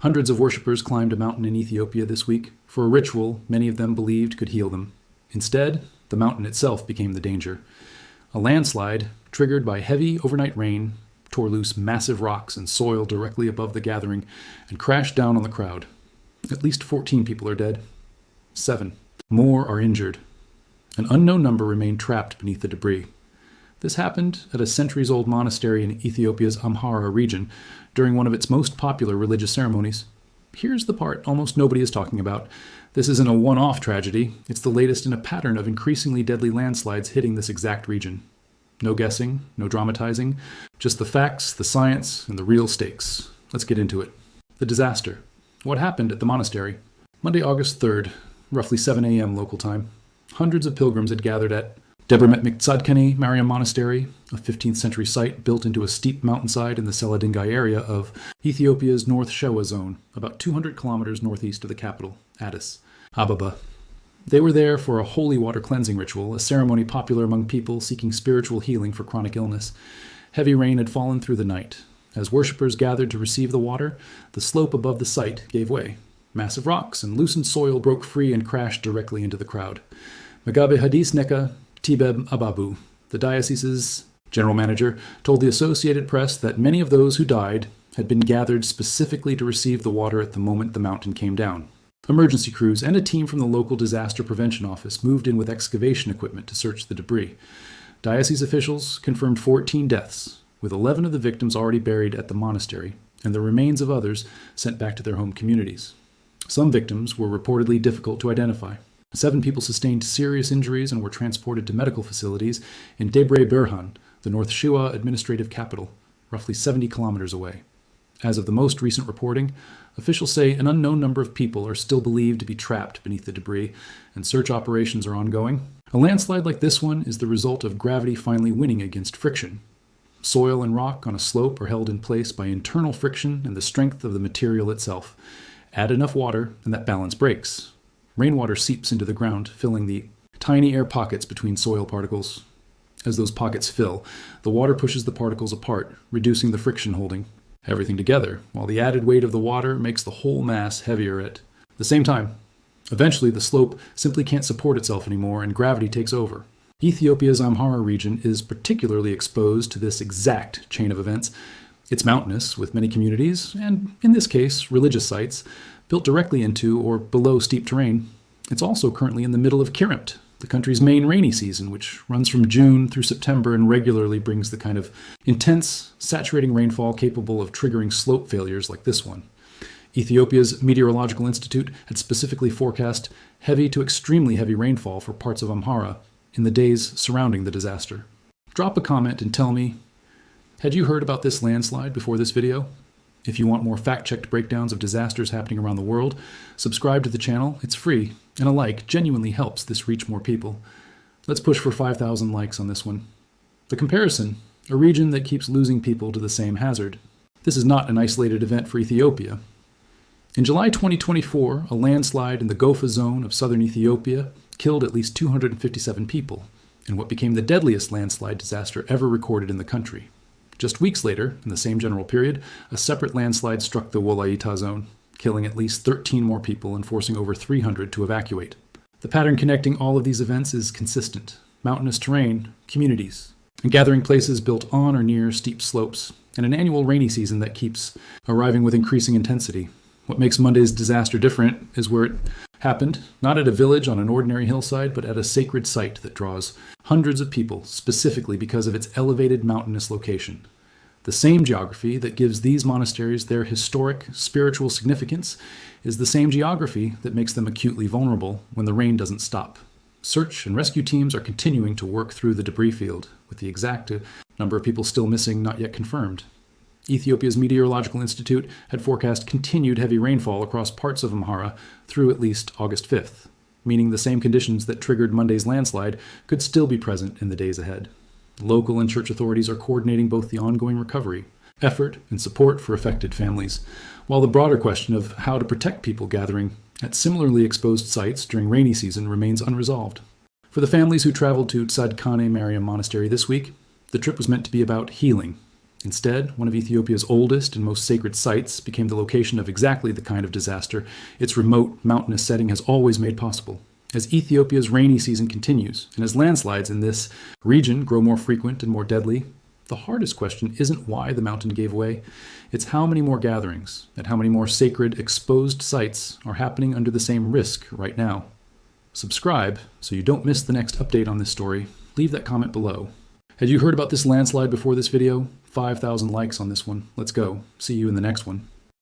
Hundreds of worshippers climbed a mountain in Ethiopia this week for a ritual many of them believed could heal them. Instead, the mountain itself became the danger. A landslide, triggered by heavy overnight rain, tore loose massive rocks and soil directly above the gathering and crashed down on the crowd. At least 14 people are dead. 7 more are injured. An unknown number remain trapped beneath the debris. This happened at a centuries-old monastery in Ethiopia's Amhara region during one of its most popular religious ceremonies. Here's the part almost nobody is talking about. This isn't a one-off tragedy. It's the latest in a pattern of increasingly deadly landslides hitting this exact region. No guessing, no dramatizing, just the facts, the science, and the real stakes. Let's get into it. The disaster. What happened at the monastery? Monday, August 3rd, roughly 7 a.m. local time. Hundreds of pilgrims had gathered at Tsadkane Mariam Monastery, a 15th century site built into a steep mountainside in the Seladingai area of Ethiopia's North Shewa zone, about 200 kilometers northeast of the capital, Addis Ababa. They were there for a holy water cleansing ritual, a ceremony popular among people seeking spiritual healing for chronic illness. Heavy rain had fallen through the night. As worshippers gathered to receive the water, the slope above the site gave way. Massive rocks and loosened soil broke free and crashed directly into the crowd. Magabe Hadis Neka Tibeb Ababu, the diocese's general manager, told the Associated Press that many of those who died had been gathered specifically to receive the water at the moment the mountain came down. Emergency crews and a team from the local disaster prevention office moved in with excavation equipment to search the debris. Diocese officials confirmed 14 deaths, with 11 of the victims already buried at the monastery, and the remains of others sent back to their home communities. Some victims were reportedly difficult to identify. 7 people sustained serious injuries and were transported to medical facilities in Debre Berhan, the North Shewa administrative capital, roughly 70 kilometers away. As of the most recent reporting, officials say an unknown number of people are still believed to be trapped beneath the debris, and search operations are ongoing. A landslide like this one is the result of gravity finally winning against friction. Soil and rock on a slope are held in place by internal friction and the strength of the material itself. Add enough water, and that balance breaks. Rainwater seeps into the ground, filling the tiny air pockets between soil particles. As those pockets fill, the water pushes the particles apart, reducing the friction holding everything together, while the added weight of the water makes the whole mass heavier at the same time. Eventually, the slope simply can't support itself anymore, and gravity takes over. Ethiopia's Amhara region is particularly exposed to this exact chain of events. It's mountainous, with many communities, and in this case, religious sites, built directly into or below steep terrain. It's also currently in the middle of Kirimt, the country's main rainy season, which runs from June through September and regularly brings the kind of intense, saturating rainfall capable of triggering slope failures like this one. Ethiopia's Meteorological Institute had specifically forecast heavy to extremely heavy rainfall for parts of Amhara in the days surrounding the disaster. Drop a comment and tell me, had you heard about this landslide before this video? If you want more fact-checked breakdowns of disasters happening around the world, subscribe to the channel. It's free, and a like genuinely helps this reach more people. Let's push for 5,000 likes on this one. The comparison, a region that keeps losing people to the same hazard. This is not an isolated event for Ethiopia. In July 2024, a landslide in the Gofa zone of southern Ethiopia killed at least 257 people, in what became the deadliest landslide disaster ever recorded in the country. Just weeks later, in the same general period, a separate landslide struck the Wolaita zone, killing at least 13 more people and forcing over 300 to evacuate. The pattern connecting all of these events is consistent. Mountainous terrain, communities, and gathering places built on or near steep slopes, and an annual rainy season that keeps arriving with increasing intensity. What makes Monday's disaster different is where it happened, not at a village on an ordinary hillside, but at a sacred site that draws hundreds of people, specifically because of its elevated mountainous location. The same geography that gives these monasteries their historic, spiritual significance is the same geography that makes them acutely vulnerable when the rain doesn't stop. Search and rescue teams are continuing to work through the debris field, with the exact number of people still missing not yet confirmed. Ethiopia's Meteorological Institute had forecast continued heavy rainfall across parts of Amhara through at least August 5th, meaning the same conditions that triggered Monday's landslide could still be present in the days ahead. Local and church authorities are coordinating both the ongoing recovery, effort, and support for affected families, while the broader question of how to protect people gathering at similarly exposed sites during rainy season remains unresolved. For the families who traveled to Tsadkane Mariam Monastery this week, the trip was meant to be about healing. Instead, one of Ethiopia's oldest and most sacred sites became the location of exactly the kind of disaster its remote, mountainous setting has always made possible. As Ethiopia's rainy season continues, and as landslides in this region grow more frequent and more deadly, the hardest question isn't why the mountain gave way. It's how many more gatherings, and how many more sacred, exposed sites are happening under the same risk right now. Subscribe so you don't miss the next update on this story. Leave that comment below. Had you heard about this landslide before this video? 5,000 likes on this one. Let's go. See you in the next one.